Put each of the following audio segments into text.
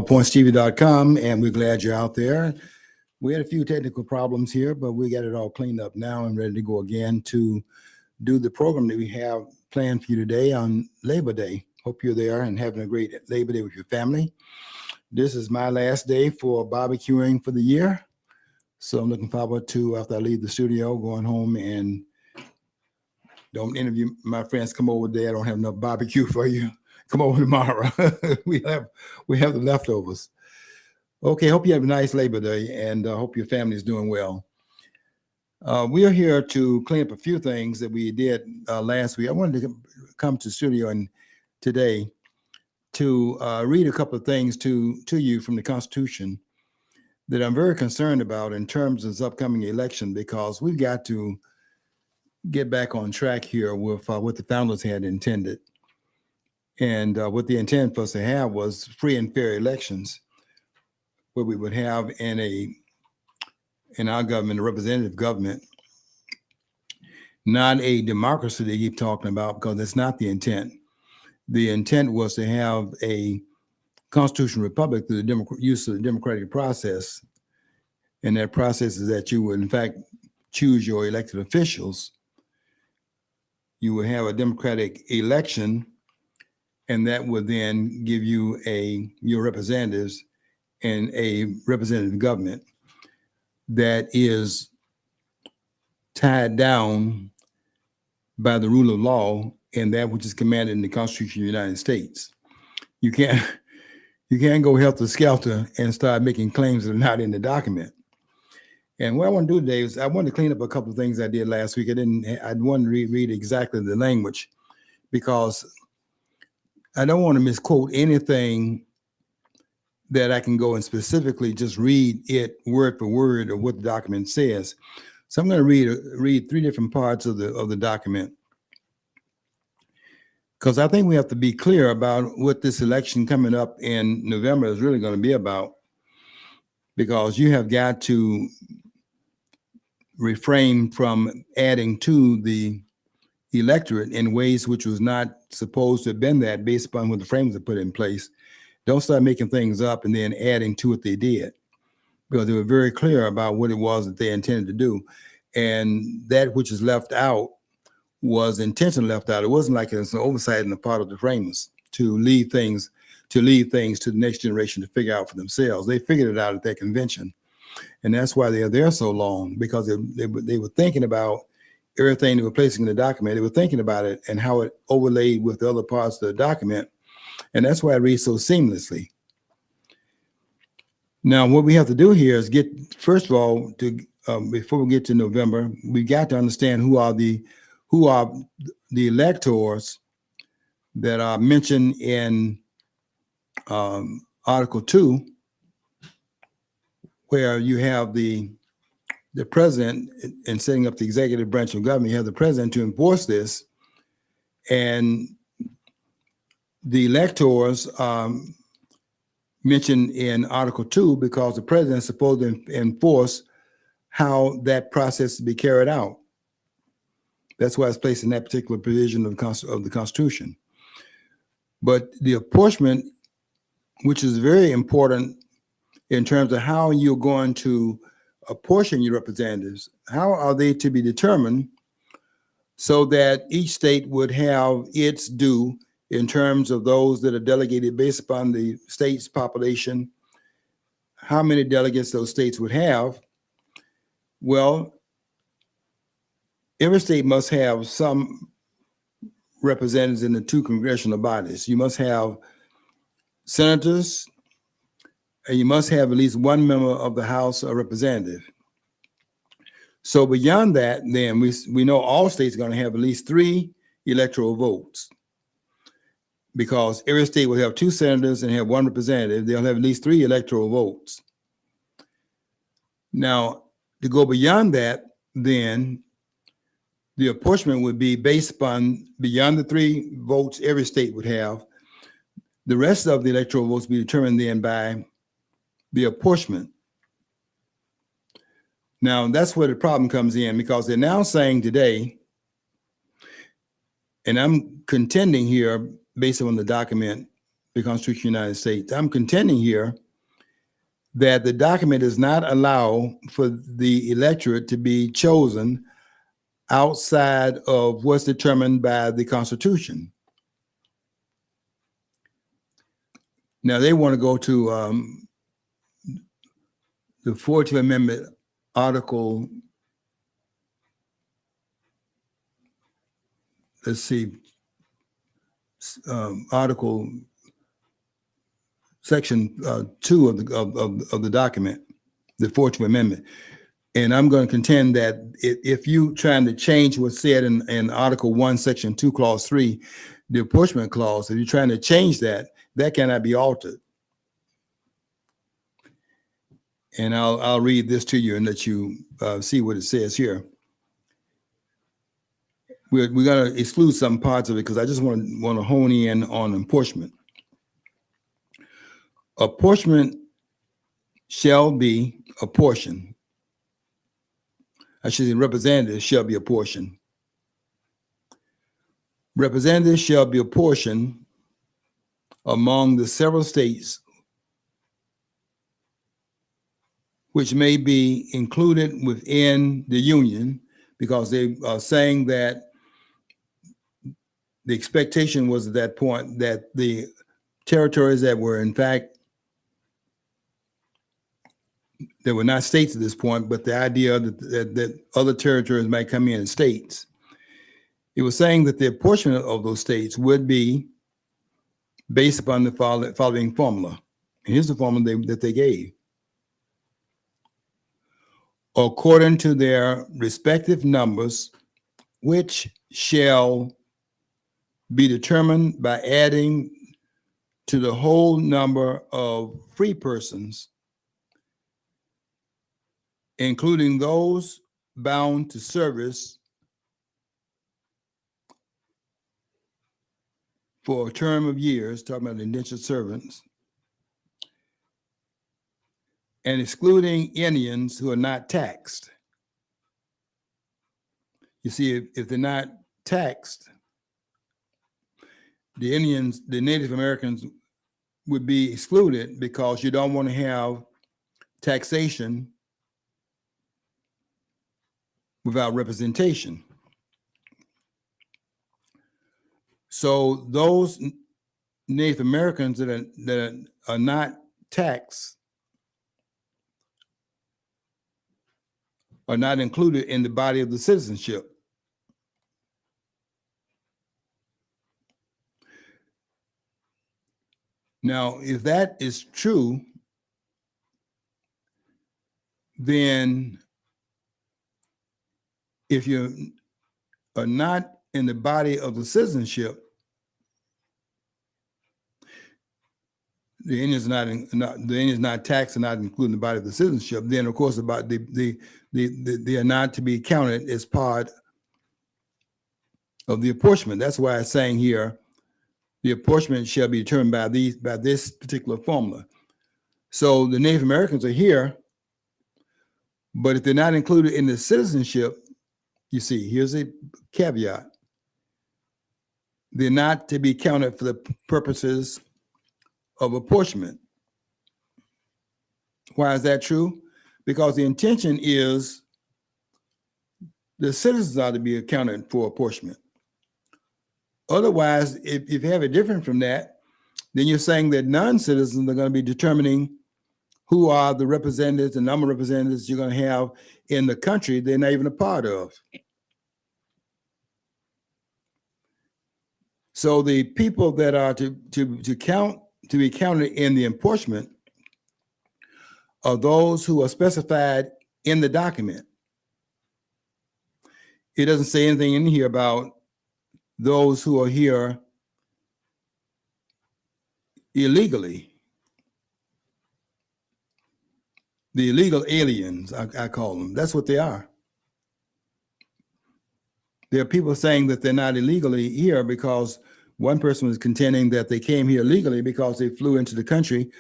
PointsTV.com, and we're glad you're out there. We had a few technical problems here, but we got it all cleaned up now and ready to go again to do the program that we have planned for you today on Labor Day. Hope you're there and having a great Labor Day with your family. This is my last day for barbecuing for the year. So I'm looking forward to, after I leave the studio, going home and don't interview my friends. Come over there. I don't have enough barbecue for you. Come over tomorrow. we have the leftovers. Okay, hope you have a nice Labor Day, and hope your family is doing well. We are here to clean up a few things that we did last week. I wanted to come to the studio and today to read a couple of things to you from the Constitution that I'm very concerned about in terms of this upcoming election, because we've got to get back on track here with what the founders had intended. And what the intent for us to have was free and fair elections, where we would have in our government, a representative government, not a democracy they keep talking about, because that's not the intent. The intent was to have a constitutional republic through the use of the democratic process. And that process is that you would, in fact, choose your elected officials. You would have a democratic election, and that would then give you your representatives and a representative government that is tied down by the rule of law and that which is commanded in the Constitution of the United States. You can't go helter-skelter and start making claims that are not in the document. And what I want to do today is I want to clean up a couple of things I did last week. I want to read exactly the language, because I don't want to misquote anything that I can go and specifically just read it word for word of what the document says. So I'm going to read three different parts of the document, because I think we have to be clear about what this election coming up in November is really going to be about, because you have got to refrain from adding to the electorate in ways which was not supposed to have been that, based upon what the frames are put in place. Don't start making things up and then adding to what they did, because they were very clear about what it was that they intended to do. And that which is left out was intentionally left out. It wasn't like it's an oversight on the part of the framers to leave things to the next generation to figure out for themselves. They figured it out at their convention. And that's why they are there so long, because they were thinking about everything they were placing in the document. They were thinking about it and how it overlaid with the other parts of the document. And that's why it reads so seamlessly. Now, what we have to do here is first of all, before we get to November, we got to understand who are the electors that are mentioned in Article 2, where you have the president in setting up the executive branch of government. You have the president to enforce this, and the electors mentioned in Article 2 because the president is supposed to enforce how that process is to be carried out. That's why it's placed in that particular provision of the Constitution. But the apportionment, which is very important in terms of how you're going to apportion your representatives, how are they to be determined so that each state would have its due in terms of those that are delegated based upon the state's population, how many delegates those states would have. Well, every state must have some representatives in the two congressional bodies. You must have senators, and you must have at least one member of the House of Representatives. So beyond that, then we know all states are going to have at least 3 electoral votes, because every state will have 2 senators and have 1 representative. They'll have at least 3 electoral votes. Now, to go beyond that, then the apportionment would be based upon beyond the 3 votes every state would have. The rest of the electoral votes be determined then by the apportionment. Now, that's where the problem comes in, because they're now saying today, and I'm contending here based on the document the Constitution of the United States. I'm contending here that the document does not allow for the electorate to be chosen outside of what's determined by the Constitution. Now, they want to go to the 14th Amendment article, let's see, article section 2 of the document, the 14th Amendment. And I'm going to contend that if you trying to change what's said in Article 1, Section 2, Clause 3, the apportionment clause, if you're trying to change that, that cannot be altered. And I'll read this to you and let you see what it says here. We're going to exclude some parts of it because I just want to hone in on apportionment. Apportionment shall be apportioned. I should say representatives shall be apportioned. Representatives shall be apportioned among the several states which may be included within the Union, because they are saying that the expectation was at that point that the territories that were in fact, they were not states at this point, but the idea that other territories might come in as states. It was saying that the apportionment of those states would be based upon the following formula. And here's the formula that they gave. According to their respective numbers, which shall be determined by adding to the whole number of free persons, including those bound to service for a term of years, talking about indentured servants, and excluding Indians who are not taxed. You see, if they're not taxed, the Indians, the Native Americans would be excluded because you don't want to have taxation without representation. So those Native Americans that are not taxed are not included in the body of the citizenship. Now, if that is true, then if you are not in the body of the citizenship, the Indians not taxed and not included in the body of the citizenship, then of course about they are not to be counted as part of the apportionment. That's why it's saying here, the apportionment shall be determined by this particular formula. So the Native Americans are here, but if they're not included in the citizenship, you see, here's a caveat. They're not to be counted for the purposes of apportionment. Why is that true? Because the intention is the citizens are to be accounted for apportionment. Otherwise, if you have it different from that, then you're saying that non-citizens are going to be determining who are the representatives, the number of representatives you're going to have in the country they're not even a part of. So the people that are to be counted in the apportionment are those who are specified in the document. It doesn't say anything in here about those who are here illegally. The illegal aliens, I call them. That's what they are. There are people saying that they're not illegally here because one person was contending that they came here legally because they flew into the country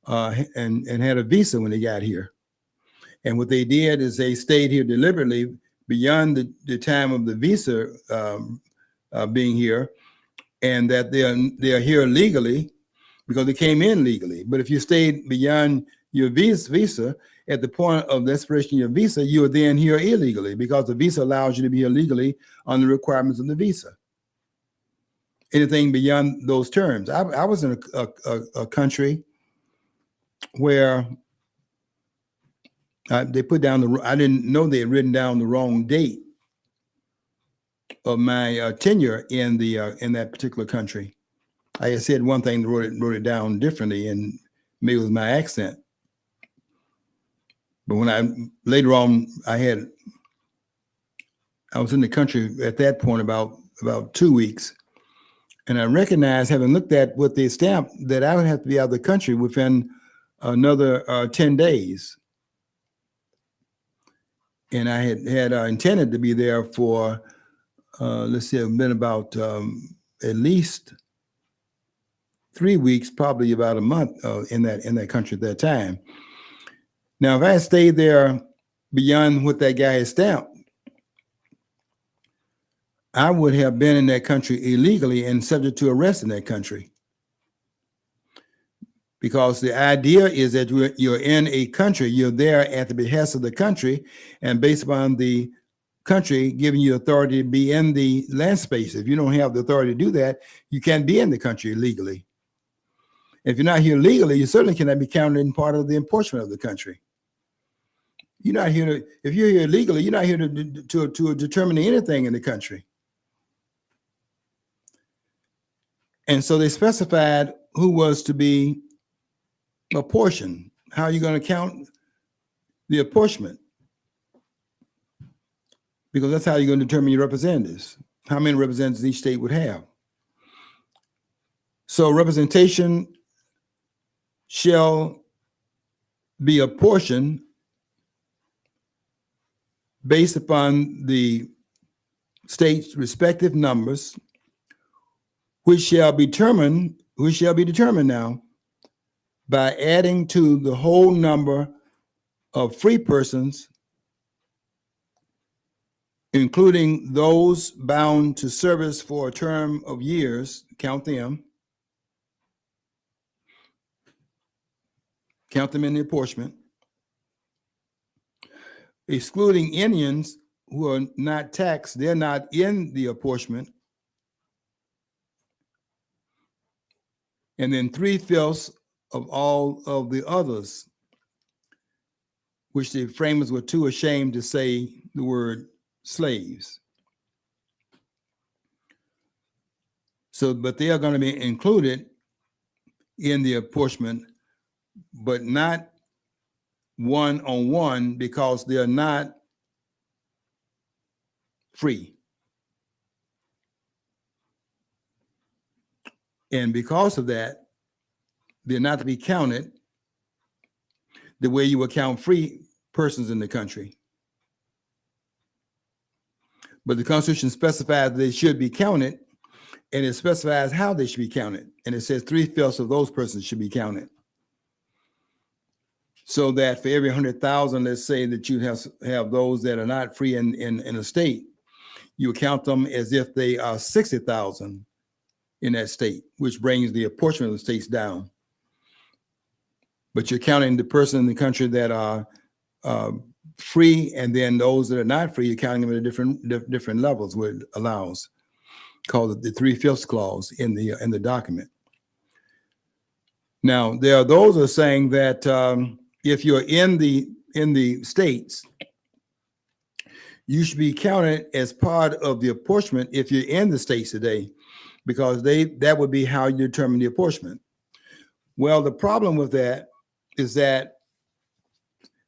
and had a visa when they got here. And what they did is they stayed here deliberately beyond the time of the visa being here, and that they are here legally because they came in legally. But if you stayed beyond your visa, at the point of the expiration of your visa, you are then here illegally, because the visa allows you to be here legally on the requirements of the visa. Anything beyond those terms. I was in a country where they put down I didn't know they had written down the wrong date of my tenure in that particular country. I had said one thing, wrote it down differently, and maybe it was my accent. But when later on, I was in the country at that point about 2 weeks, and I recognized, having looked at what they stamped, that I would have to be out of the country within another 10 days. And I had intended to be there for, let's see, it's been about at least 3 weeks, probably about a month in that country at that time. Now, if I had stayed there beyond what that guy had stamped, I would have been in that country illegally and subject to arrest in that country. Because the idea is that you're in a country, you're there at the behest of the country, and based upon the country giving you authority to be in the land space. If you don't have the authority to do that, you can't be in the country legally. If you're not here legally, you certainly cannot be counted in part of the enforcement of the country. You're not here if you're here legally, you're not here to determine anything in the country. And so they specified who was to be apportioned. How are you going to count the apportionment? Because that's how you're going to determine your representatives, how many representatives each state would have. So representation shall be apportioned based upon the state's respective numbers, which shall be determined now by adding to the whole number of free persons, including those bound to service for a term of years, count them in the apportionment, excluding Indians who are not taxed, they're not in the apportionment, and then 3/5 of all of the others, which the framers were too ashamed to say the word slaves. So, but they are going to be included in the apportionment, but not one-on-one, because they are not free. And because of that, they're not to be counted the way you would count free persons in the country. But the Constitution specifies they should be counted, and it specifies how they should be counted. And it says 3/5 of those persons should be counted. So that for every 100,000, let's say that you have those that are not free in a state, you count them as if they are 60,000 in that state, which brings the apportionment of the states down. But you're counting the person in the country that are free, and then those that are not free, you're counting them at different levels, what it allows, called the 3/5 clause in the document. Now, there are those who are saying that if you're in the states, you should be counted as part of the apportionment if you're in the states today, because that would be how you determine the apportionment. Well, the problem with that is that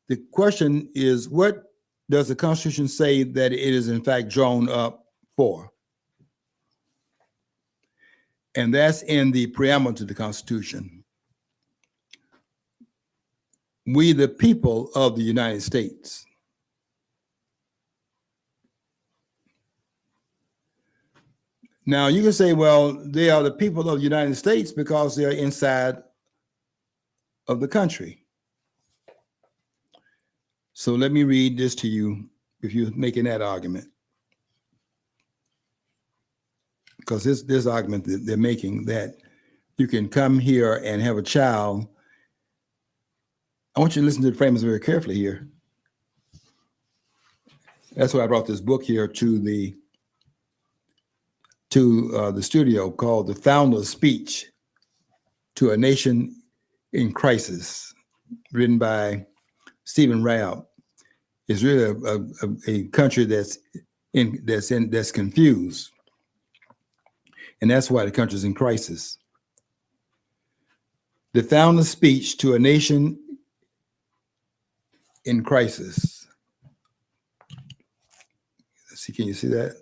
the question is, what does the Constitution say that it is in fact drawn up for? And that's in the preamble to the Constitution. We, the people of the United States. Now, you can say, well, they are the people of the United States because they are inside of the country. So let me read this to you if you're making that argument. Because this argument that they're making, that you can come here and have a child. I want you to listen to the framers very carefully here. That's why I brought this book here to the studio, called "The Founder's Speech to a Nation in Crisis," written by Stephen Raab. It's really a country that's confused, and that's why the country's in crisis. The Founder's Speech to a Nation in Crisis. Let's see, can you see that?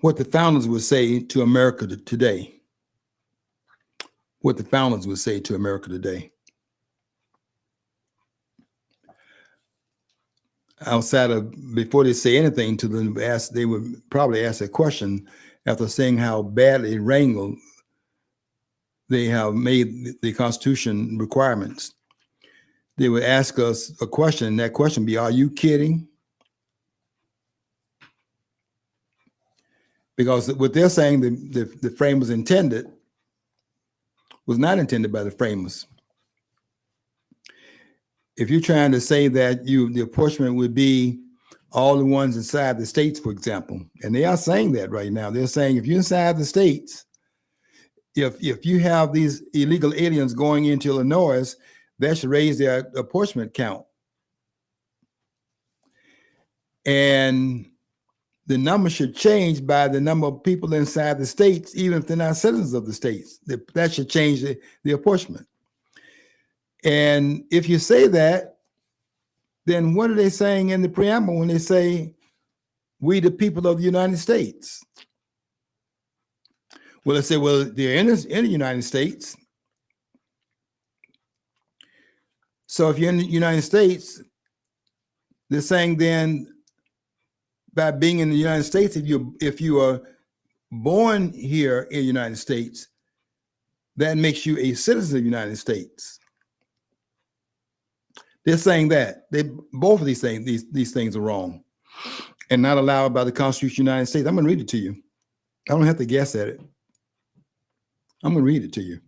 What the founders would say to America today. What the founders would say to America today. Outside of, before they say anything to them, they would probably ask a question after saying how badly wrangled they have made the Constitution requirements. They would ask us a question, and that question would be, are you kidding? Because what they're saying, the framers intended, was not intended by the framers. If you're trying to say that the apportionment would be all the ones inside the states, for example, and they are saying that right now. They're saying if you're inside the states, if you have these illegal aliens going into Illinois, that should raise their apportionment count. And the number should change by the number of people inside the states, even if they're not citizens of the states. That should change the apportionment. And if you say that, then what are they saying in the preamble when they say, we the people of the United States? Well, they say, well, they're in the United States. So if you're in the United States, they're saying then, by being in the United States, if you are born here in the United States, that makes you a citizen of the United States. They're saying that both of these things are wrong and not allowed by the Constitution of the United States. I'm going to read it to you. I don't have to guess at it. I'm going to read it to you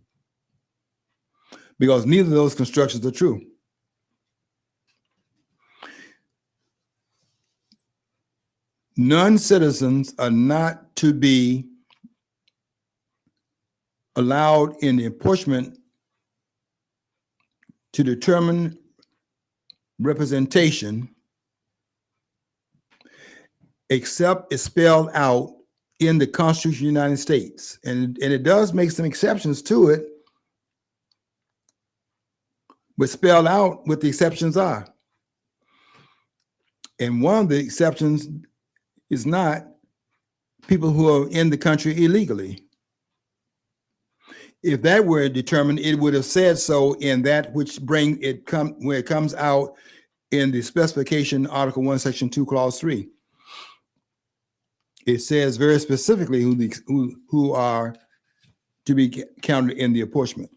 because neither of those constructions are true. Non-citizens are not to be allowed in the apportionment to determine representation except it's spelled out in the Constitution of the United States. And it does make some exceptions to it, but spelled out what the exceptions are. And one of the exceptions is not people who are in the country illegally. If that were determined, it would have said so in that which where it comes out in the specification, Article 1, Section 2, Clause 3. It says very specifically who are to be counted in the apportionment.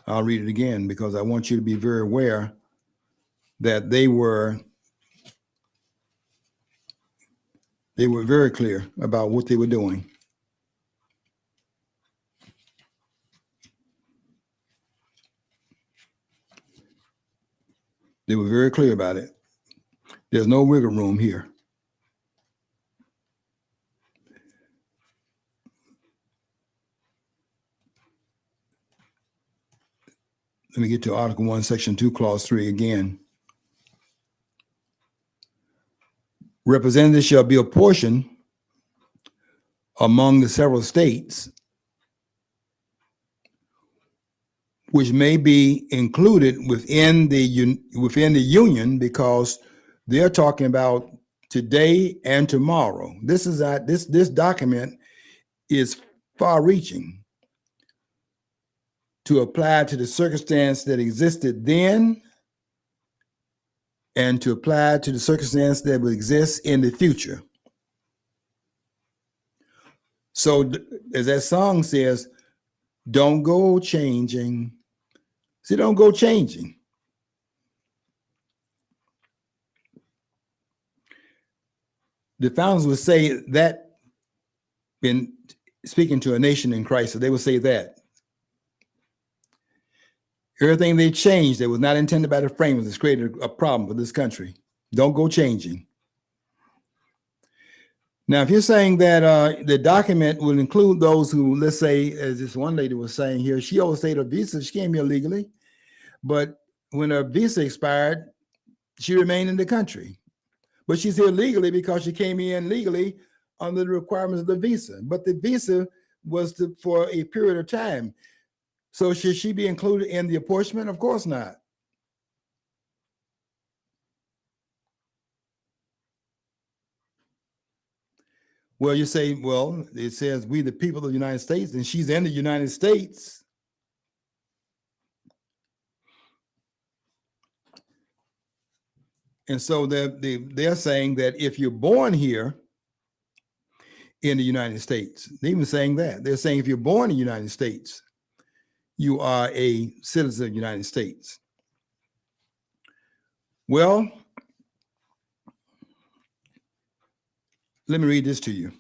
I'll read it again because I want you to be very aware that they were very clear about what they were doing. They were very clear about it. There's no wiggle room here. Let me get to Article 1, Section 2, Clause 3 again. Representatives shall be apportioned among the several states which may be included within the union, because they're talking about today and tomorrow. This document is far-reaching to apply to the circumstance that existed then and to apply to the circumstance that will exist in the future. So as that song says, Don't go changing. See, don't go changing. The founders would say that in speaking to a nation in Christ, they would say that everything they changed that was not intended by the framers has created a problem for this country. Don't go changing. Now, if you're saying that the document will include those who, let's say, as this one lady was saying here, she overstayed her visa. She came here legally, but when her visa expired, she remained in the country. But she's here legally because she came in legally under the requirements of the visa. But the visa was for a period of time. So should she be included in the apportionment? Of course not. Well, you say, well, it says we the people of the United States, and she's in the United States. And so they're saying that if you're born here in the United States, they're even saying that. They're saying if you're born in the United States, you are a citizen of the United States. Well, let me read this to you.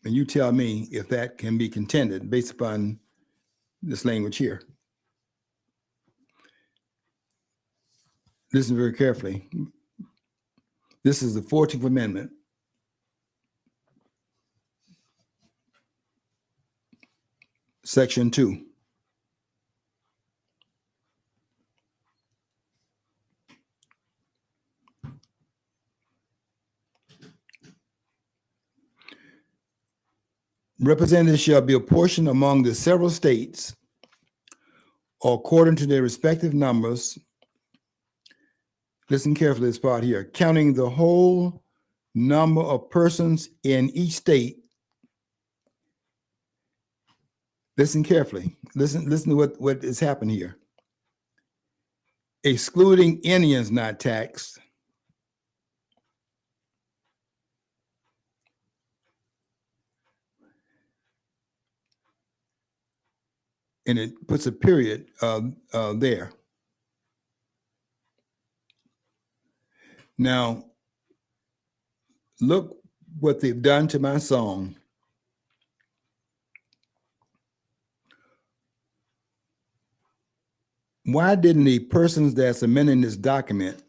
And you tell me if that can be contended based upon this language here. Listen very carefully. This is the 14th Amendment. Section 2. Representatives shall be apportioned among the several states according to their respective numbers. Listen carefully to this part here. Counting the whole number of persons in each state. Listen carefully. Listen to what has happened here. Excluding Indians not taxed. And it puts a period there. Now, look what they've done to my song. Why didn't the persons that's amending this document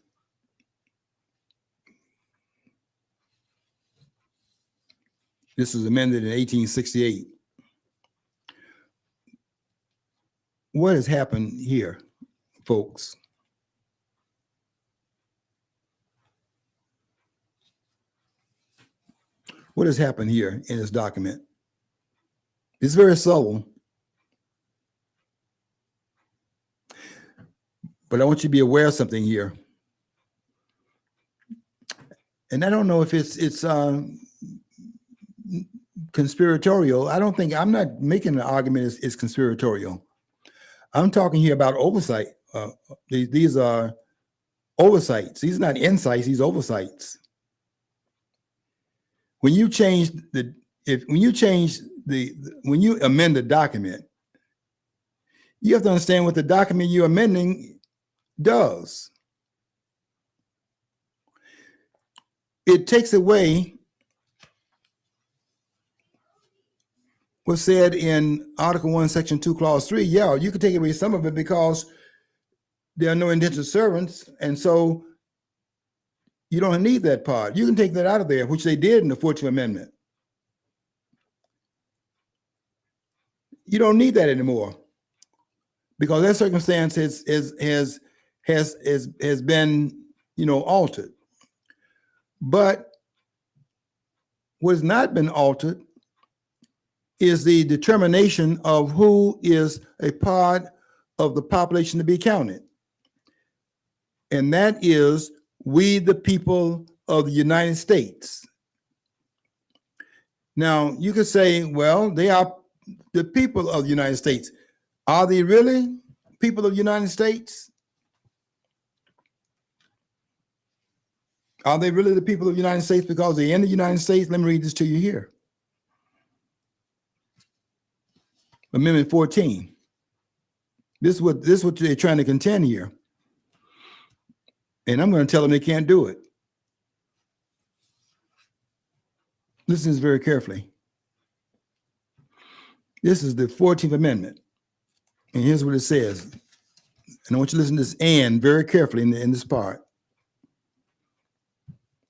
this was amended in 1868. What has happened here, folks? What has happened here in this document? It's very subtle. But I want you to be aware of something here. And I don't know if it's conspiratorial. I'm not making an argument it's conspiratorial. I'm talking here about oversight. These are oversights. These are not insights, these are oversights. When you amend the document, you have to understand what the document you're amending does. It takes away what's said in Article 1, Section 2, Clause 3. Yeah, you could take away some of it because there are no indentured servants, and so you don't need that part. You can take that out of there, which they did in the 14th Amendment. You don't need that anymore because that circumstance has been, altered. But what has not been altered is the determination of who is a part of the population to be counted. And that is we, the people of the United States. Now, you could say, well, they are the people of the United States. Are they really people of the United States? Are they really the people of the United States because they're in the United States? Let me read this to you here. Amendment 14. This is what they're trying to contend here. And I'm going to tell them they can't do it. Listen to this very carefully. This is the 14th Amendment. And here's what it says. And I want you to listen to this "and" very carefully in this part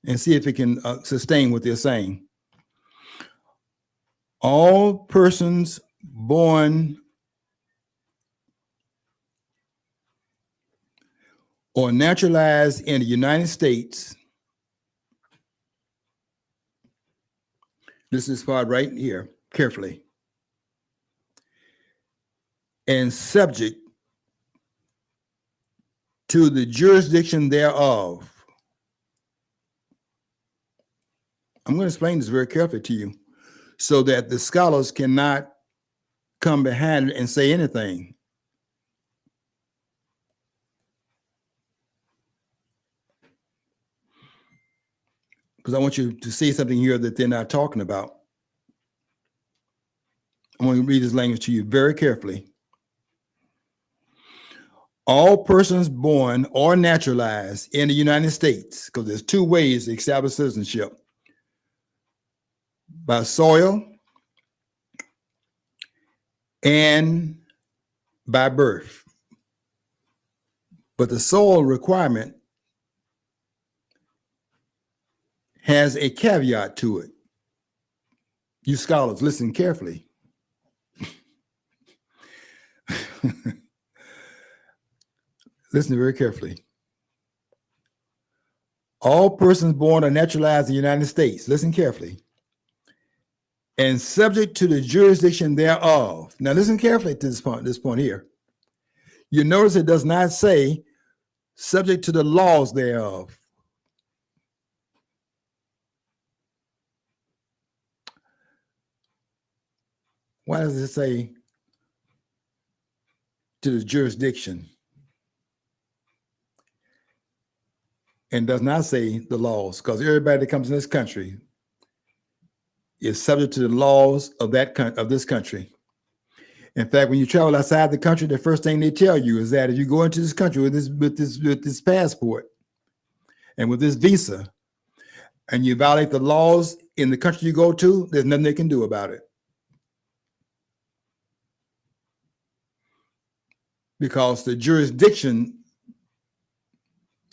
and see if it can sustain what they're saying. All persons born or naturalized in the United States, this is part right here, carefully, and subject to the jurisdiction thereof. I'm going to explain this very carefully to you so that the scholars cannot come behind it and say anything. Because I want you to see something here that they're not talking about. I'm going to read this language to you very carefully. All persons born or naturalized in the United States, because there's two ways to establish citizenship: by soil and by birth. But the soil requirement has a caveat to it. You scholars, listen carefully. Listen very carefully. All persons born or naturalized in the United States, listen carefully, and subject to the jurisdiction thereof. Now listen carefully to this point here. You notice it does not say subject to the laws thereof. Why does it say to the jurisdiction and does not say the laws? Because everybody that comes in this country is subject to the laws of this country. In fact, when you travel outside the country, the first thing they tell you is that if you go into this country with this passport and with this visa, and you violate the laws in the country you go to, there's nothing they can do about it. Because the jurisdiction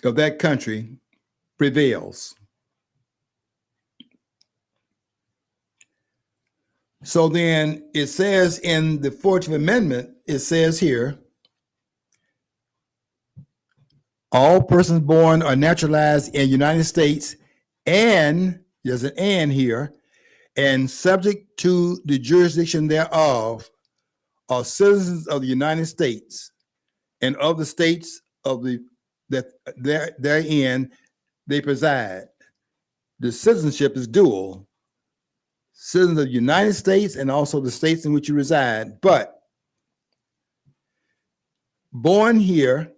of that country prevails. So then it says in the 14th Amendment, it says here, all persons born or naturalized in the United States, and there's an "and" here, and subject to the jurisdiction thereof, are citizens of the United States and of the states that therein they preside. The citizenship is dual. Citizens of the United States and also the states in which you reside, but born here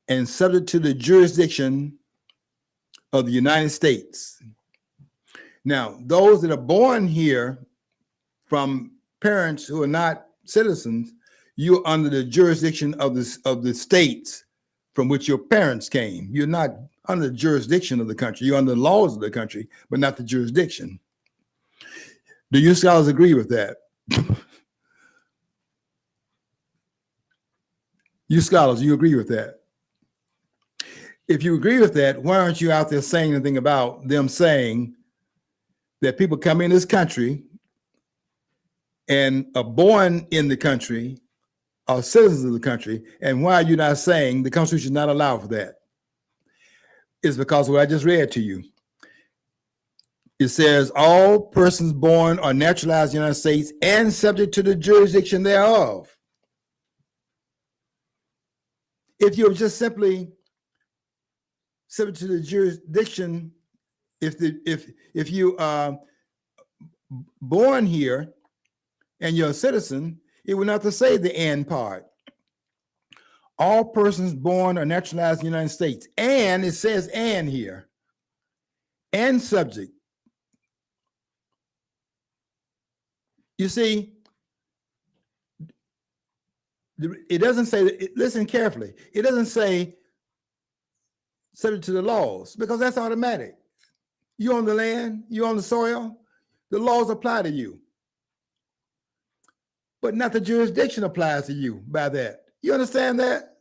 and subject to the jurisdiction of the United States. Now, those that are born here from parents who are not citizens, you're under the jurisdiction of the states from which your parents came. You're not under the jurisdiction of the country. You're under the laws of the country, but not the jurisdiction. Do you scholars agree with that? You scholars, you agree with that? If you agree with that, why aren't you out there saying anything about them saying that people come in this country and are born in the country, are citizens of the country, and why are you not saying the Constitution should not allow for that? It's because of what I just read to you. It says all persons born or naturalized in the United States and subject to the jurisdiction thereof. If you're just simply subject to the jurisdiction, if you are born here and you're a citizen, it would not have to say the "and" part. All persons born or naturalized in the United States, and it says "and" here, and subject. You see, It doesn't say, listen carefully, it doesn't say subject to the laws, because that's automatic. You own the land, you own the soil, the laws apply to you. But not the jurisdiction applies to you by that. You understand that?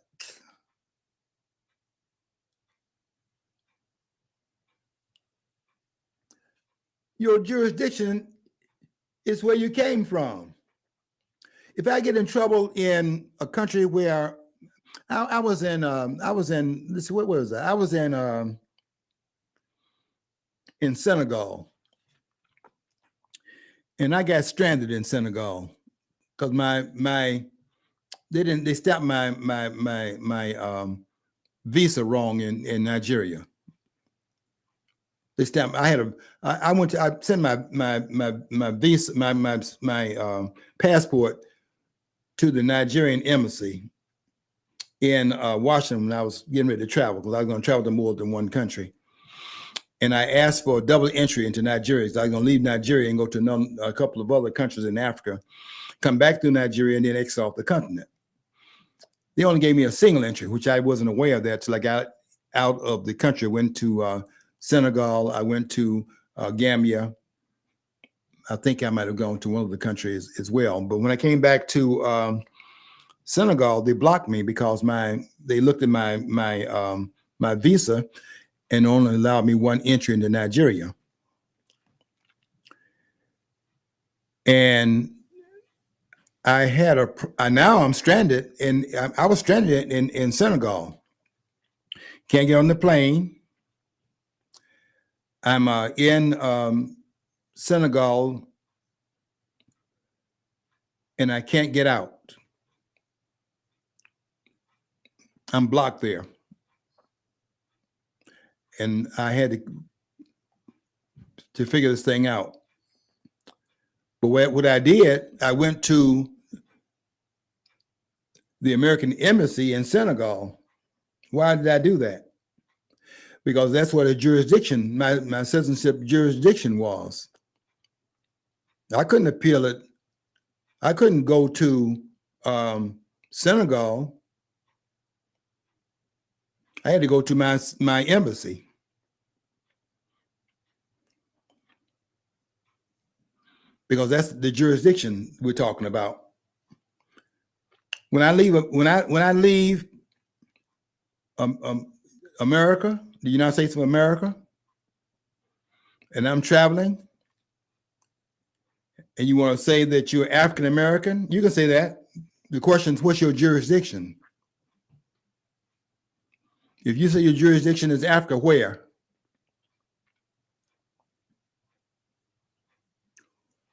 Your jurisdiction is where you came from. If I get in trouble in a country where I was in, let's see, what was that? I was in Senegal, and I got stranded in Senegal because they stopped my visa wrong in Nigeria. They stopped. I sent my visa, my passport to the Nigerian embassy in Washington when I was getting ready to travel, because I was going to travel to more than one country. And I asked for a double entry into Nigeria. So I was going to leave Nigeria and go to a couple of other countries in Africa, come back to Nigeria, and then exit off the continent. They only gave me a single entry, which I wasn't aware of that till I got out of the country. I went to Senegal. I went to Gambia. I think I might have gone to one of the countries as well. But when I came back to Senegal, they blocked me because they looked at my visa and only allowed me one entry into Nigeria. And now I'm stranded, and I was stranded in Senegal. Can't get on the plane. I'm in Senegal, and I can't get out. I'm blocked there. And I had to figure this thing out. But what I did, I went to the American embassy in Senegal. Why did I do that? Because that's what a jurisdiction, my citizenship jurisdiction was. I couldn't appeal it. I couldn't go to Senegal. I had to go to my embassy. Because that's the jurisdiction we're talking about. When I leave America, the United States of America, and I'm traveling, and you want to say that you're African American, you can say that. The question is, what's your jurisdiction? If you say your jurisdiction is Africa, where?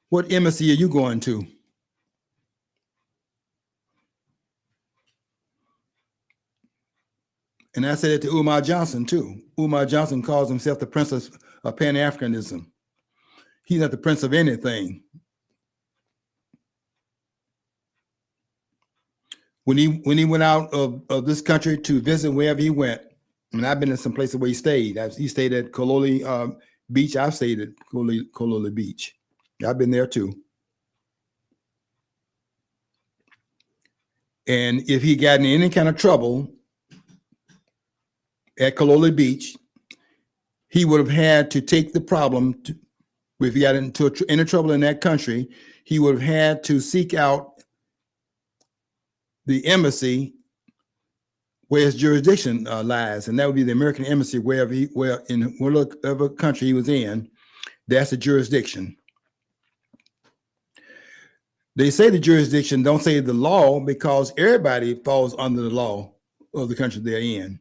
What embassy are you going to? And I said it to Umar Johnson too. Umar Johnson calls himself the Prince of Pan-Africanism. He's not the Prince of anything. When he went out of this country to visit wherever he went, and I've been in some places where he stayed. He stayed at Kololi Beach. I've stayed at Kololi Beach. I've been there too. And if he got in any kind of trouble at Kololi Beach, he would have had to take the problem. If he got into any trouble in that country, he would have had to seek out the embassy where his jurisdiction lies, and that would be the American embassy in whatever country he was in. That's the jurisdiction. They say the jurisdiction, don't say the law, because everybody falls under the law of the country they're in.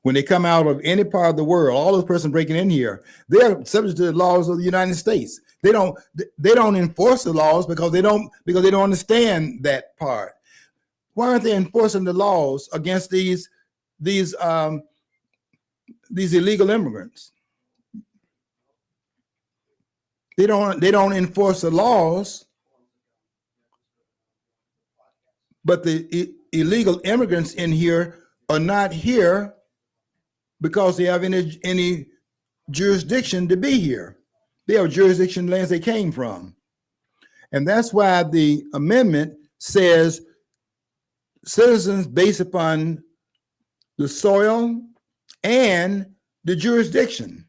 When they come out of any part of the world, all those persons breaking in here, they're subject to the laws of the United States. They don't enforce the laws because they don't understand that part. Why aren't they enforcing the laws against these illegal immigrants? They don't enforce the laws, but the illegal immigrants in here are not here because they have any jurisdiction to be here. They have jurisdiction lands they came from. And that's why the amendment says citizens based upon the soil and the jurisdiction.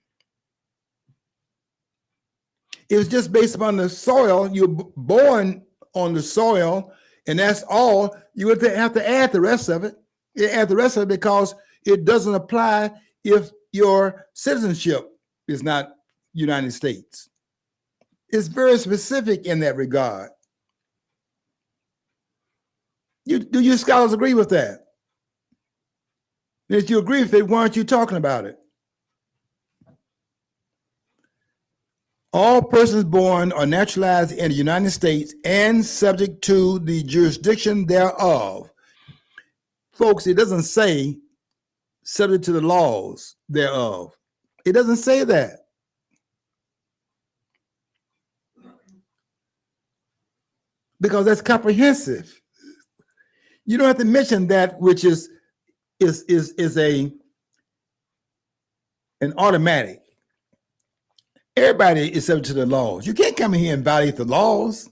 It was just based upon the soil. You're born on the soil, and that's all. You would have to add the rest of it. You add the rest of it because it doesn't apply if your citizenship is not United States. It's very specific in that regard. Do you scholars agree with that? And if you agree with it, why aren't you talking about it? All persons born or naturalized in the United States and subject to the jurisdiction thereof. Folks, it doesn't say subject to the laws thereof. It doesn't say that. Because that's comprehensive. You don't have to mention that which is an automatic. Everybody is subject to the laws. You can't come in here and violate the laws.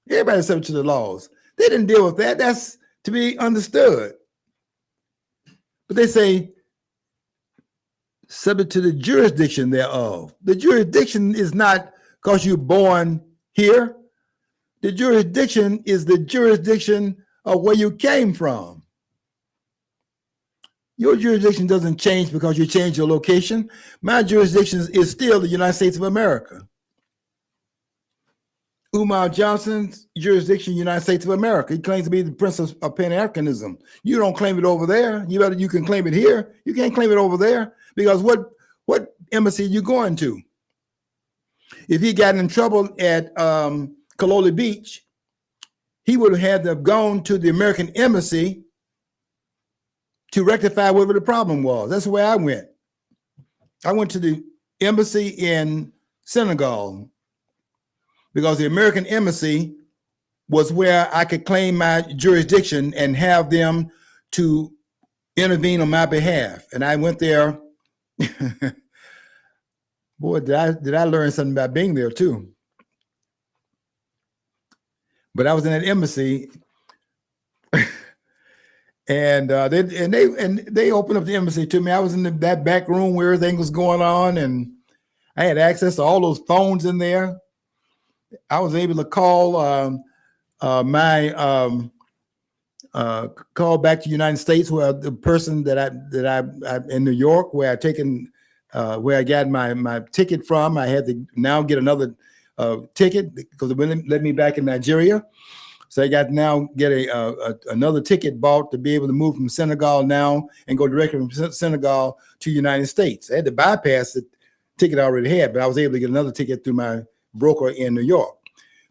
Everybody is subject to the laws. They didn't deal with that. That's to be understood. But they say subject to the jurisdiction thereof. The jurisdiction is not because you're born here. The jurisdiction is the jurisdiction of where you came from. Your jurisdiction doesn't change because you change your location. My jurisdiction is still the United States of America. Umar Johnson's jurisdiction, United States of America. He claims to be the prince of Pan-Africanism. You don't claim it over there. You can claim it here. You can't claim it over there because what embassy are you going to? If he got in trouble at Kaloli Beach, he would have had to have gone to the American embassy to rectify whatever the problem was. That's the way I went. I went to the embassy in Senegal because the American embassy was where I could claim my jurisdiction and have them to intervene on my behalf. And I went there. Boy, did I learn something about being there too. But I was in that embassy, and they opened up the embassy to me. I was in that back room where everything was going on, and I had access to all those phones in there. I was able to call call back to the United States, where the person that I in New York, where I got my ticket from. I had to now get another ticket because it wouldn't let me back in Nigeria. So I got to now get another ticket bought to be able to move from Senegal now and go directly from Senegal to the United States. I had to bypass the ticket I already had, but I was able to get another ticket through my broker in New York.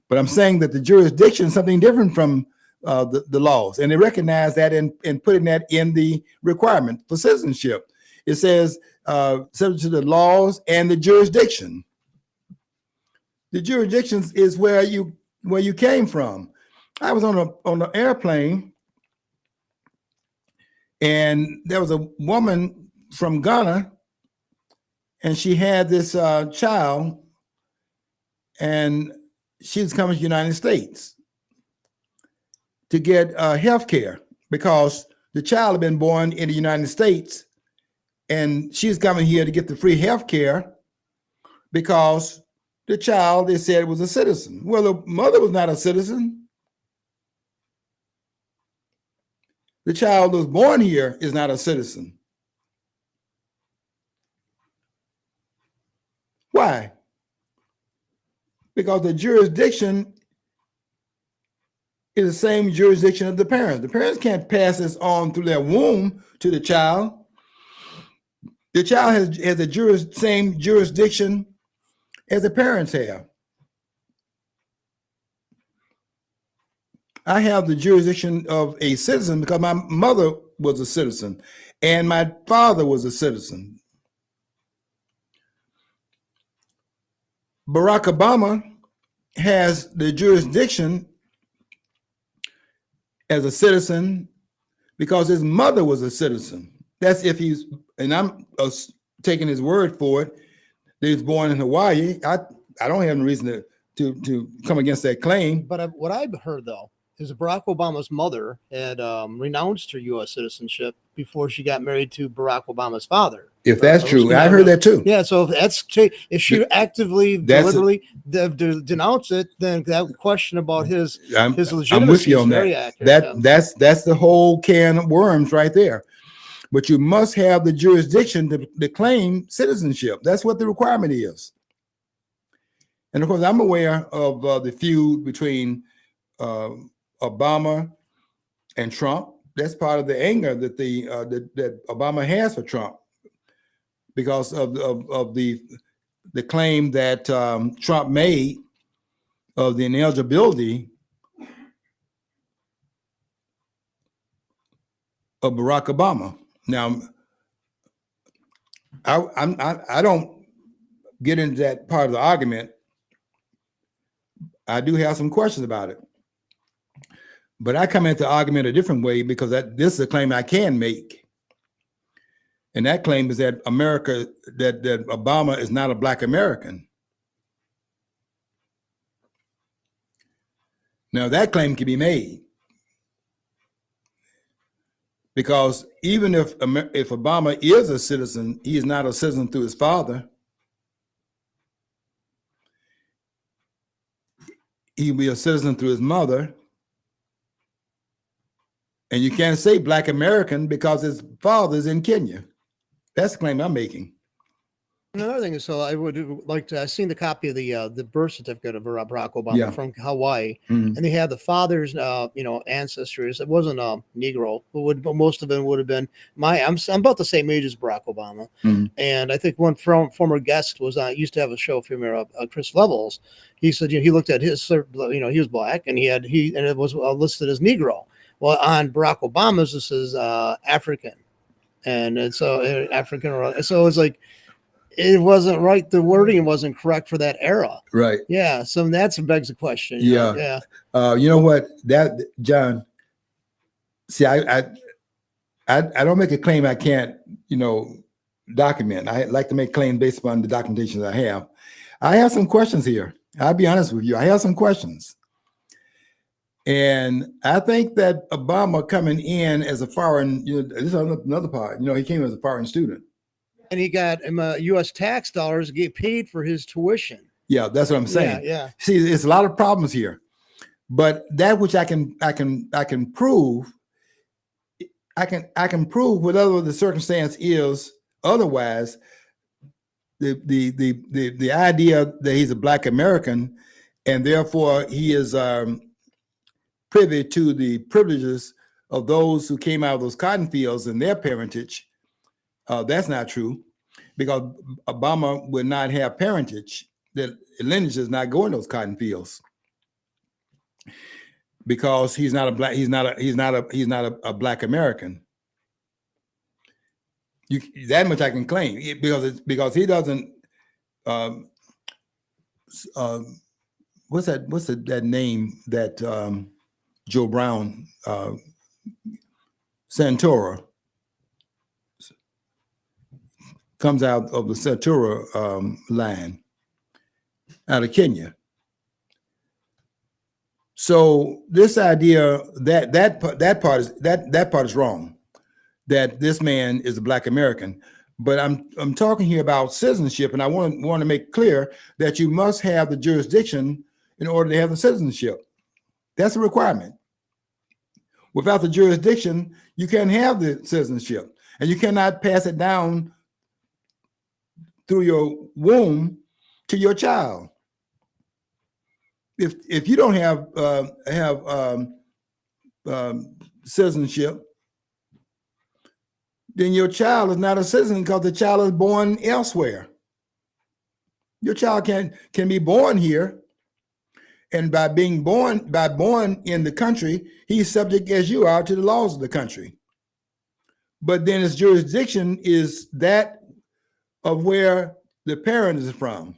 But I'm saying that the jurisdiction is something different from the laws, and they recognize that in putting that in the requirement for citizenship. It says subject to the laws and the jurisdiction. The jurisdiction is where you came from. I was on an airplane, and there was a woman from Ghana, and she had this child, and she was coming to the United States to get health care because the child had been born in the United States, and she's coming here to get the free health care because the child, they said, was a citizen. Well, the mother was not a citizen. The child who was born here is not a citizen. Why? Because the jurisdiction is the same jurisdiction of the parents. The parents can't pass this on through their womb to the child. The child has the same jurisdiction as the parents have. I have the jurisdiction of a citizen because my mother was a citizen and my father was a citizen. Barack Obama has the jurisdiction as a citizen because his mother was a citizen. That's if he's, and I'm taking his word for it, that he was born in Hawaii. I don't have any reason to come against that claim. But what I've heard, though, is Barack Obama's mother had renounced her U.S. citizenship before she got married to Barack Obama's father. If that's true, I heard that too. Yeah, so if she actively, deliberately denounced it, then that question about his legitimacy I'm with you on is very that. accurate. That's the whole can of worms right there. But you must have the jurisdiction to claim citizenship. That's what the requirement is. And of course, I'm aware of the feud between Obama and Trump. That's part of the anger that that Obama has for Trump, because of the claim that Trump made of the ineligibility of Barack Obama. Now, I don't get into that part of the argument. I do have some questions about it, but I come at the argument a different way, because this is a claim I can make, and that claim is that that Obama is not a Black American. Now, that claim can be made, because even if Obama is a citizen, he is not a citizen through his father. He'll be a citizen through his mother. And you can't say Black American because his father's in Kenya. That's the claim I'm making. Another thing is, so I would like to. I've seen the copy of the birth certificate of Barack Obama from Hawaii, and they had the father's, ancestors. It wasn't a Negro, but most of them would have been I'm about the same age as Barack Obama, and I think one former guest was used to have a show from Chris Levels. He said he looked at his, he was Black, and and it was listed as Negro. Well, on Barack Obama's, this is African, and so African. So it's like, it wasn't right. The wording wasn't correct for that era. Right. Yeah. So that's begs the question. Yeah. Yeah. You know what, John? See, I don't make a claim I can't, document. I like to make claims based upon the documentation that I have. I have some questions here. I'll be honest with you. I have some questions. And I think that Obama coming in as a foreign, this is another part, he came as a foreign student. And he got U.S. tax dollars get paid for his tuition. Yeah, that's what I'm saying. Yeah. See, there's a lot of problems here, but that which I can prove, I can prove whatever the circumstance is. Otherwise, the idea that he's a Black American and therefore he is privy to the privileges of those who came out of those cotton fields and their parentage. That's not true, because Obama would not have parentage. That lineage does not go in those cotton fields, because he's not a Black American. That much I can claim, because he doesn't. What's that name that Joe Brown, Santora, comes out of the Santora line out of Kenya. So this idea that part is wrong, that this man is a Black American. But I'm talking here about citizenship, and I want to make clear that you must have the jurisdiction in order to have the citizenship. That's a requirement. Without the jurisdiction, you can't have the citizenship, and you cannot pass it down through your womb to your child. If you don't have citizenship, then your child is not a citizen, because the child is born elsewhere. Your child can be born here, and by born in the country, he's subject, as you are, to the laws of the country. But then his jurisdiction is that of where the parent is from.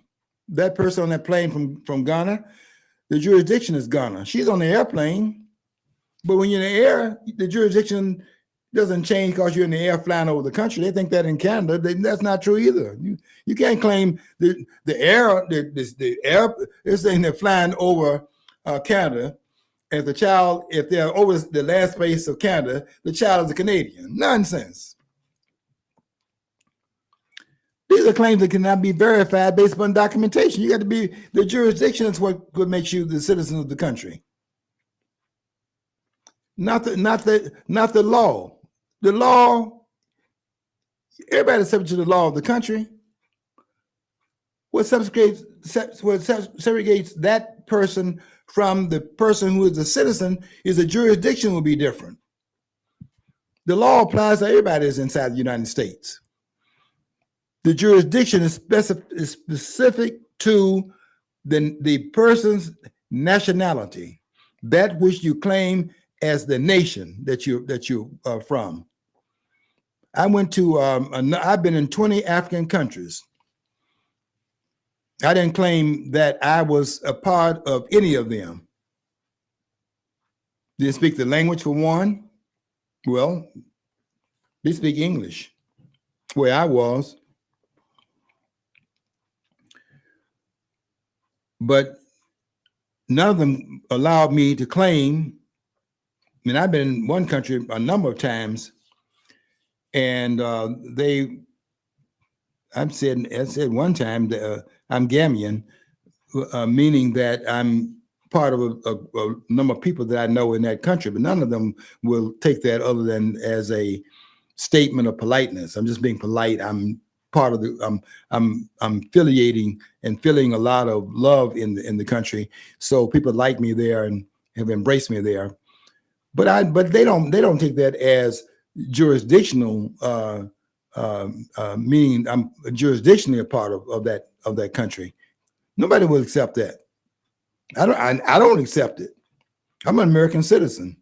That person on that plane from Ghana, the jurisdiction is Ghana. She's on the airplane, but when you're in the air, the jurisdiction doesn't change because you're in the air flying over the country. They think that in Canada. That's not true either. You can't claim the air is saying they're flying over Canada, if they're over the last place of Canada, the child is a Canadian. Nonsense. These are claims that cannot be verified based upon documentation. You got to be, the jurisdiction is what makes you the citizen of the country. Not the law. The law, everybody's subject to the law of the country. What segregates that person from the person who is a citizen is the jurisdiction will be different. The law applies to everybody that's inside the United States. The jurisdiction is specific to the person's nationality, that which you claim as the nation that you are from. I've been in 20 African countries. I didn't claim that I was a part of any of them. Didn't speak the language for one. Well, they speak English where I was. But none of them allowed me to claim. I mean, I've been in one country a number of times, and I said one time that I'm Gambian, meaning that I'm part of a number of people that I know in that country, but none of them will take that other than as a statement of politeness. I'm just being polite. I'm part of I'm affiliating and feeling a lot of love in the country. So people like me there and have embraced me there. But they don't take that as jurisdictional, meaning I'm jurisdictionally a part of that country. Nobody will accept that. I don't accept it. I'm an American citizen.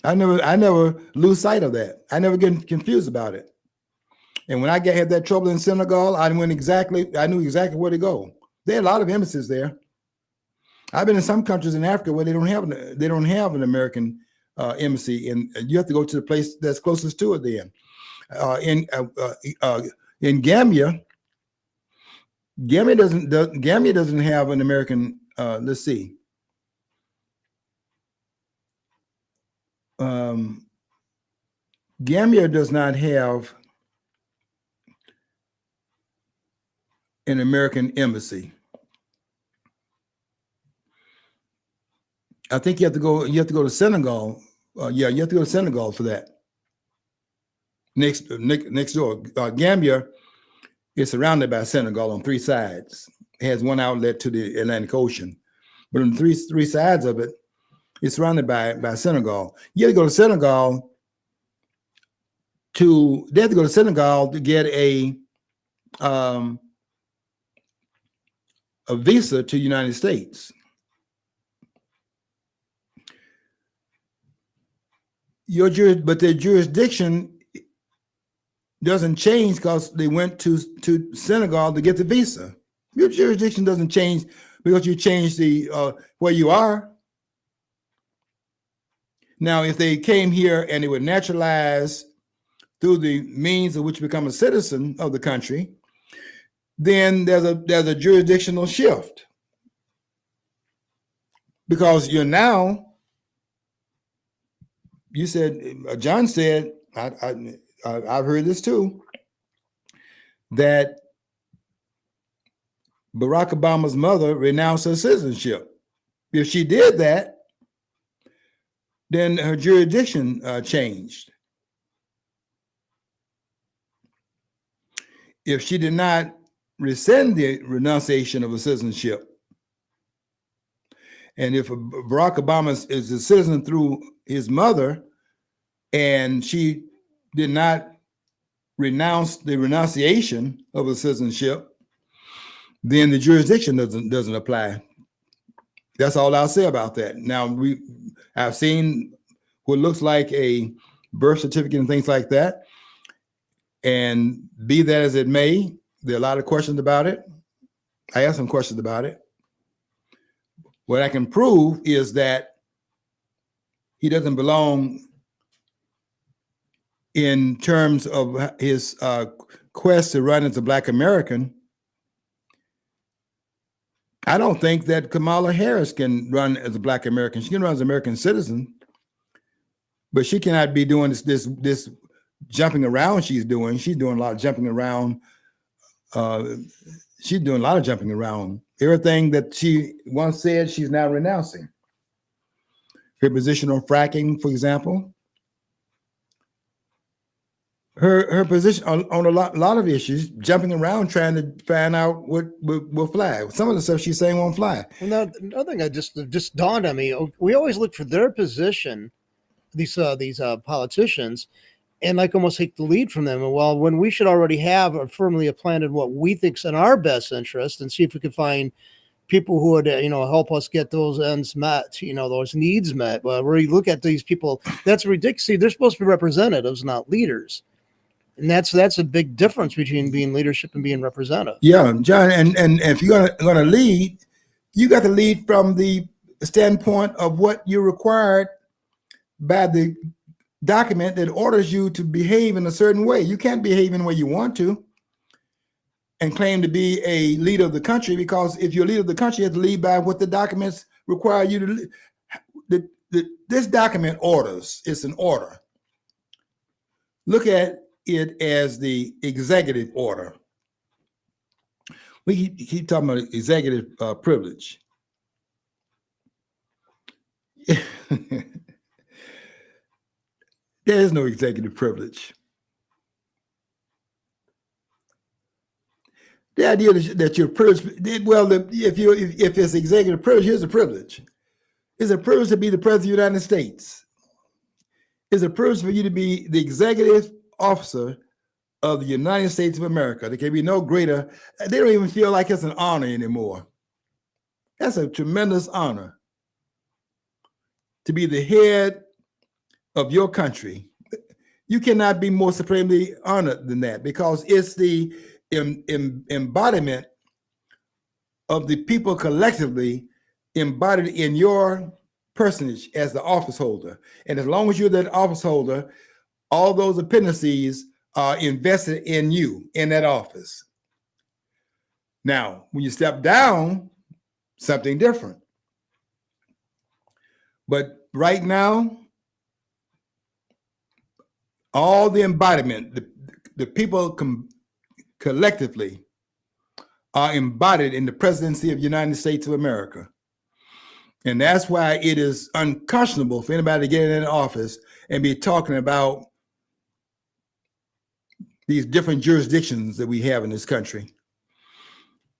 I never lose sight of that. I never get confused about it. And when I had that trouble in Senegal, I knew exactly where to go. There are a lot of embassies there. I've been in some countries in Africa where they don't have an American embassy, and you have to go to the place that's closest to it. Then in Gambia, Gambia doesn't have an American. Let's see. Gambia does not have an American embassy. I think you have to go to Senegal. You have to go to Senegal for that. Next door, Gambia is surrounded by Senegal on three sides. It has one outlet to the Atlantic Ocean, but on three sides of it, it's surrounded by Senegal. You have to go to Senegal to get a visa to the United States. But their jurisdiction doesn't change because they went to Senegal to get the visa. Your jurisdiction doesn't change because you change the where you are. Now, if they came here and they were naturalized through the means of which become a citizen of the country, then there's a jurisdictional shift, because you're now. You said, John said, I've heard this too, that Barack Obama's mother renounced her citizenship. If she did that, then her jurisdiction changed. If she did not rescind the renunciation of her citizenship, and if Barack Obama is a citizen through his mother, and she did not renounce the renunciation of her citizenship, then the jurisdiction doesn't apply. That's all I'll say about that. Now, I've seen what looks like a birth certificate and things like that, and be that as it may, there are a lot of questions about it. I have some questions about it. What I can prove is that he doesn't belong in terms of his quest to run as a Black American. I don't think that Kamala Harris can run as a Black American. She can run as an American citizen, but she cannot be doing this jumping around she's doing. She's doing a lot of jumping around. She's doing a lot of jumping around. Everything that she once said, she's now renouncing. Her position on fracking, for example. Her position on a lot of issues, jumping around trying to find out what will fly. Some of the stuff she's saying won't fly. Well, now, another thing that just dawned on me: we always look for their position, these politicians, and like almost take the lead from them. And well, when we should already have firmly planted what we think's in our best interest, and see if we can find people who would help us get those ends met, those needs met. But where you look at these people, that's ridiculous. See, they're supposed to be representatives, not leaders. And that's a big difference between being leadership and being representative. Yeah, John, and if you're gonna lead, you got to lead from the standpoint of what you're required by the document that orders you to behave in a certain way. You can't behave in the way you want to and claim to be a leader of the country, because if you're a leader of the country, you have to lead by what the documents require you to. This document orders. It's an order. Look at it as the executive order. We keep talking about executive privilege. There is no executive privilege. The idea that you're privileged, well, if it's executive privilege, here's a privilege. It's a privilege to be the president of the United States. It's a privilege for you to be the executive officer of the United States of America. There can be no greater. They don't even feel like it's an honor anymore. That's a tremendous honor to be the head of your country. You cannot be more supremely honored than that, because it's the embodiment of the people collectively embodied in your personage as the office holder. And as long as you're that office holder, all those appendices are invested in you in that office. Now, when you step down, something different. But right now, all the embodiment, the people collectively are embodied in the presidency of the United States of America. And that's why it is unconscionable for anybody to get in an office and be talking about these different jurisdictions that we have in this country.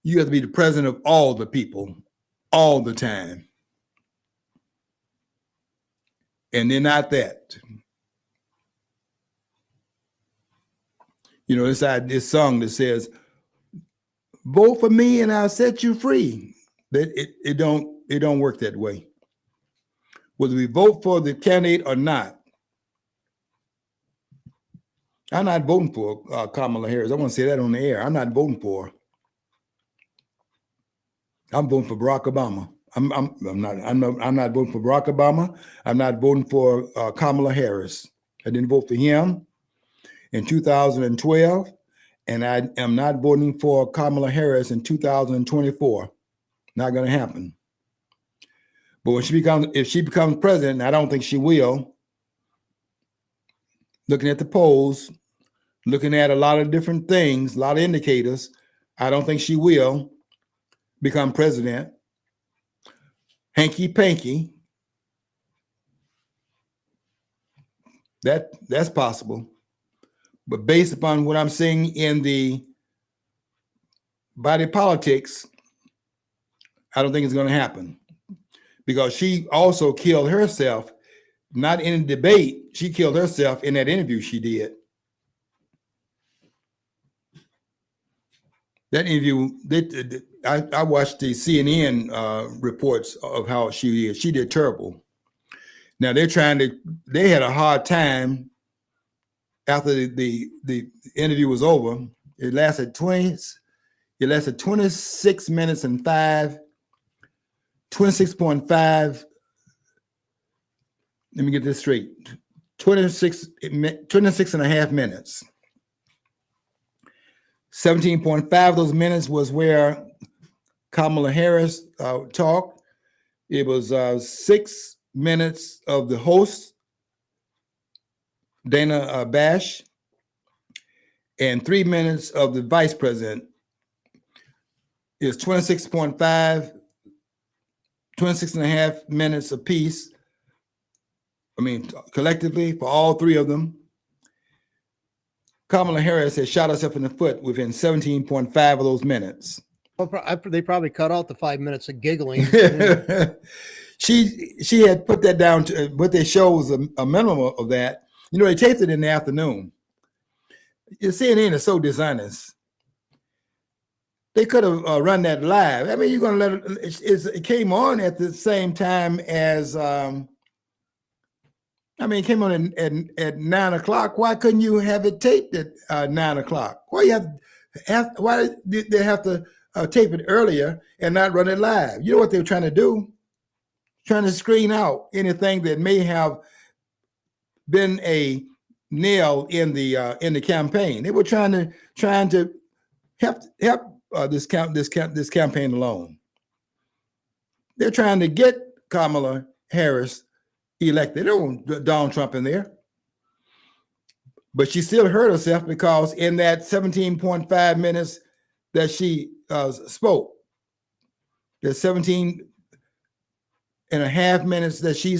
You have to be the president of all the people, all the time. And they're not that. This song that says, vote for me and I'll set you free. That it don't work that way. Whether we vote for the candidate or not. I'm not voting for Kamala Harris. I want to say that on the air. I'm not voting for her. I'm voting for Barack Obama. I'm not voting for Barack Obama. I'm not voting for Kamala Harris. I didn't vote for him in 2012, and I am not voting for Kamala Harris in 2024. Not going to happen. But if she becomes president, I don't think she will. Looking at the polls, looking at a lot of different things, a lot of indicators, I don't think she will become president. Hanky panky. That's possible. But based upon what I'm seeing in the body politics, I don't think it's going to happen. Because she also killed herself, not in a debate. She killed herself in that interview she did. That interview, I watched the CNN reports of how she did. She did terrible. Now they had a hard time after the interview was over. It lasted 26 minutes and 26.5. Let me get this straight. 26 and a half minutes. 17.5 of those minutes was where Kamala Harris talk. It was 6 minutes of the host, Dana Bash, and 3 minutes of the vice president. It's 26.5, 26 and a half minutes apiece. I mean, collectively for all three of them. Kamala Harris has shot herself in the foot within 17.5 of those minutes. Well, they probably cut out the 5 minutes of giggling. She had put that down to what they show was a minimum of that. You know, they taped it in the afternoon. CNN is so dishonest. They could have run that live. I mean, you're going to let it came on at the same time as, it came on at 9 o'clock. Why couldn't you have it taped at 9 o'clock? Why why did they have to tape it earlier and not run it live? You know what they were trying to do? Trying to screen out anything that may have been a nail in the campaign. They were trying to help this campaign alone. They're trying to get Kamala Harris elected. They don't want Donald Trump in there. But she still hurt herself because in that 17.5 minutes that she spoke, the 17 and a half minutes that she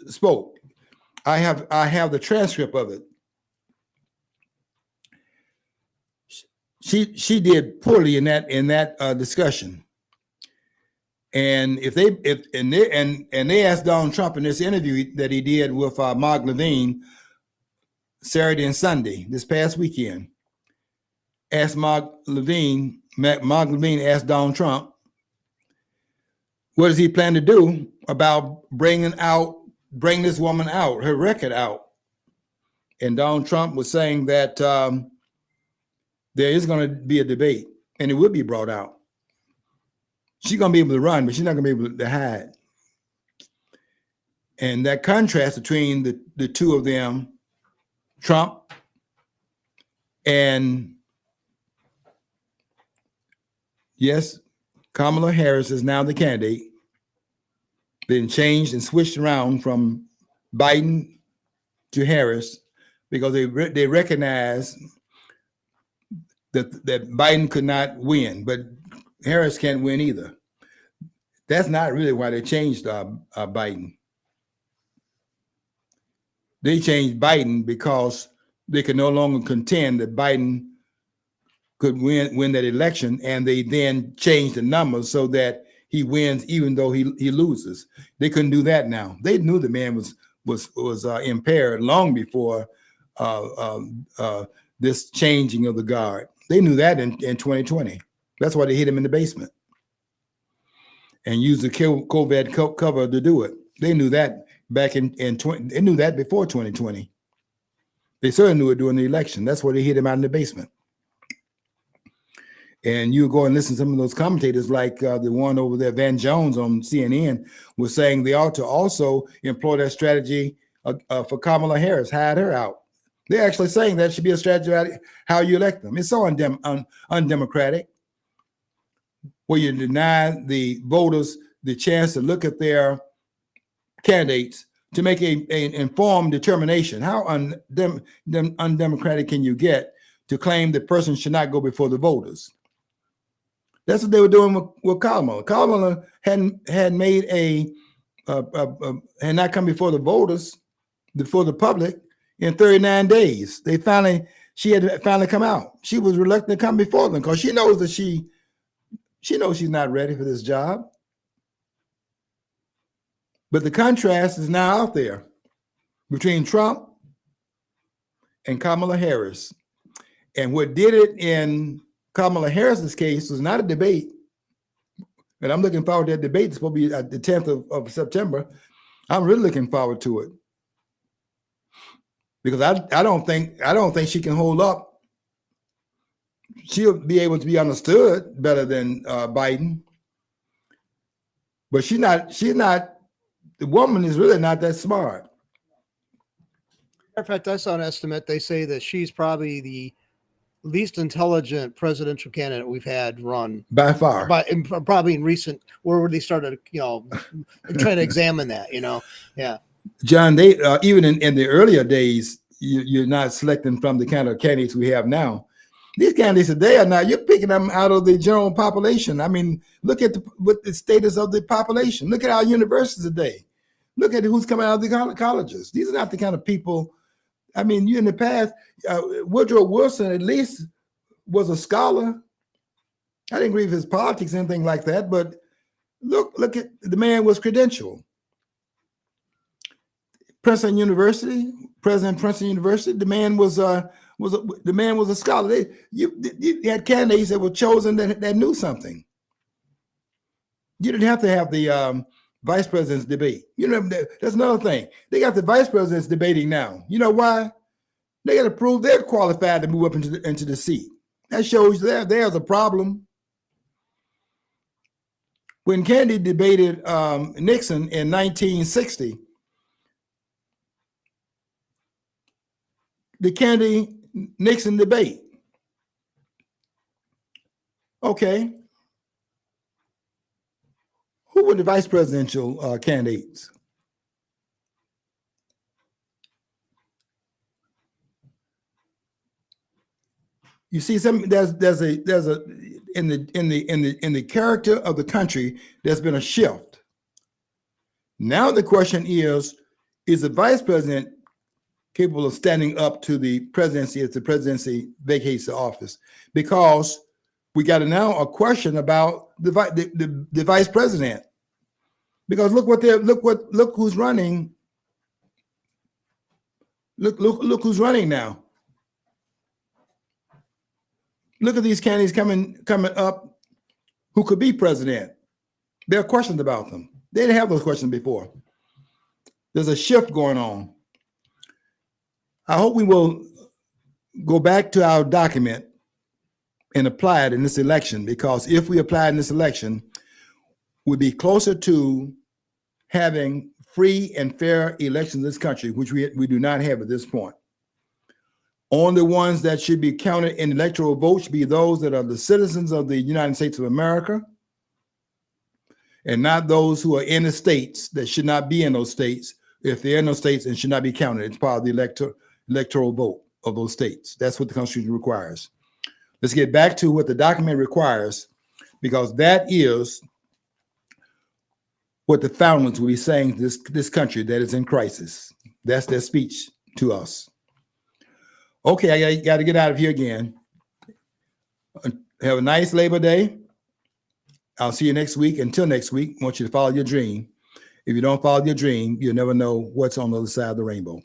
spoke, I have the transcript of it. She did poorly in that discussion. And they asked Donald Trump in this interview that he did with Mark Levine Saturday and Sunday this past weekend. Mark Levine asked Donald Trump, what does he plan to do about bring this woman out, her record out? And Donald Trump was saying that there is going to be a debate and it will be brought out. She's going to be able to run, but she's not going to be able to hide. And that contrast between the two of them, Trump and, yes, Kamala Harris is now the candidate, been changed and switched around from Biden to Harris because they recognize that Biden could not win, but Harris can't win either. That's not really why they changed Biden. They changed Biden because they could no longer contend that Biden could win that election, and they then changed the numbers so that he wins even though he loses. They couldn't do that now. They knew the man was impaired long before this changing of the guard. They knew that in 2020. That's why they hit him in the basement and used the COVID cover to do it. They knew that back in 20. They knew that before 2020. They certainly knew it during the election. That's why they hit him out in the basement. And you go and listen to some of those commentators, like the one over there, Van Jones on CNN, was saying they ought to also employ that strategy for Kamala Harris, hide her out. They're actually saying that should be a strategy how you elect them. It's so undemocratic, where you deny the voters the chance to look at their candidates to make an informed determination. How undemocratic can you get to claim the person should not go before the voters? That's what they were doing with Kamala. Kamala had made had not come before the voters, before the public in 39 days. She had finally come out. She was reluctant to come before them because she knows that she knows she's not ready for this job. But the contrast is now out there between Trump and Kamala Harris. And what did it in Kamala Harris's case was not a debate. And I'm looking forward to that debate. It's supposed to be the 10th of September. I'm really looking forward to it. Because I don't think she can hold up. She'll be able to be understood better than Biden. But she's not, the woman is really not that smart. In fact, I saw an estimate. They say that she's probably the least intelligent presidential candidate we've had run by far. Probably in recent, where they started, trying to examine that, yeah. John, they even in the earlier days, you're not selecting from the kind of candidates we have now. These candidates today are not. You're picking them out of the general population. I mean, look at what the status of the population. Look at our universities today. Look at who's coming out of the colleges. These are not the kind of people. I mean, you in the past, Woodrow Wilson at least was a scholar. I didn't agree with his politics, anything like that, but look at the man was credentialed. Princeton University, President Princeton University, the man was a scholar. You had candidates that were chosen that knew something. You didn't have to have the vice president's debate. That's another thing. They got the vice presidents debating now. You know why? They got to prove they're qualified to move up into the seat. That shows there's a problem. When Kennedy debated Nixon in 1960, the Kennedy-Nixon debate. Okay. Who were the vice presidential candidates? You see, there's a in the character of the country, there's been a shift. Now the question is the vice president capable of standing up to the presidency if the presidency vacates the office? Because we got now a question about the vice president. Because look who's running. Look who's running now. Look at these candidates coming up who could be president. There are questions about them. They didn't have those questions before. There's a shift going on. I hope we will go back to our document and apply it in this election, because if we apply it in this election, we'll be closer to having free and fair elections in this country, which we do not have at this point. Only ones that should be counted in electoral votes should be those that are the citizens of the United States of America, and not those who are in the states that should not be in those states. If they're in those states and should not be counted, it's part of the electoral vote of those states. That's what the Constitution requires. Let's get back to what the document requires, because that is what the founders will be saying to this country that is in crisis. That's their speech to us. Okay, I got to get out of here again. Have a nice Labor Day. I'll see you next week. Until next week, I want you to follow your dream. If you don't follow your dream, you'll never know what's on the other side of the rainbow.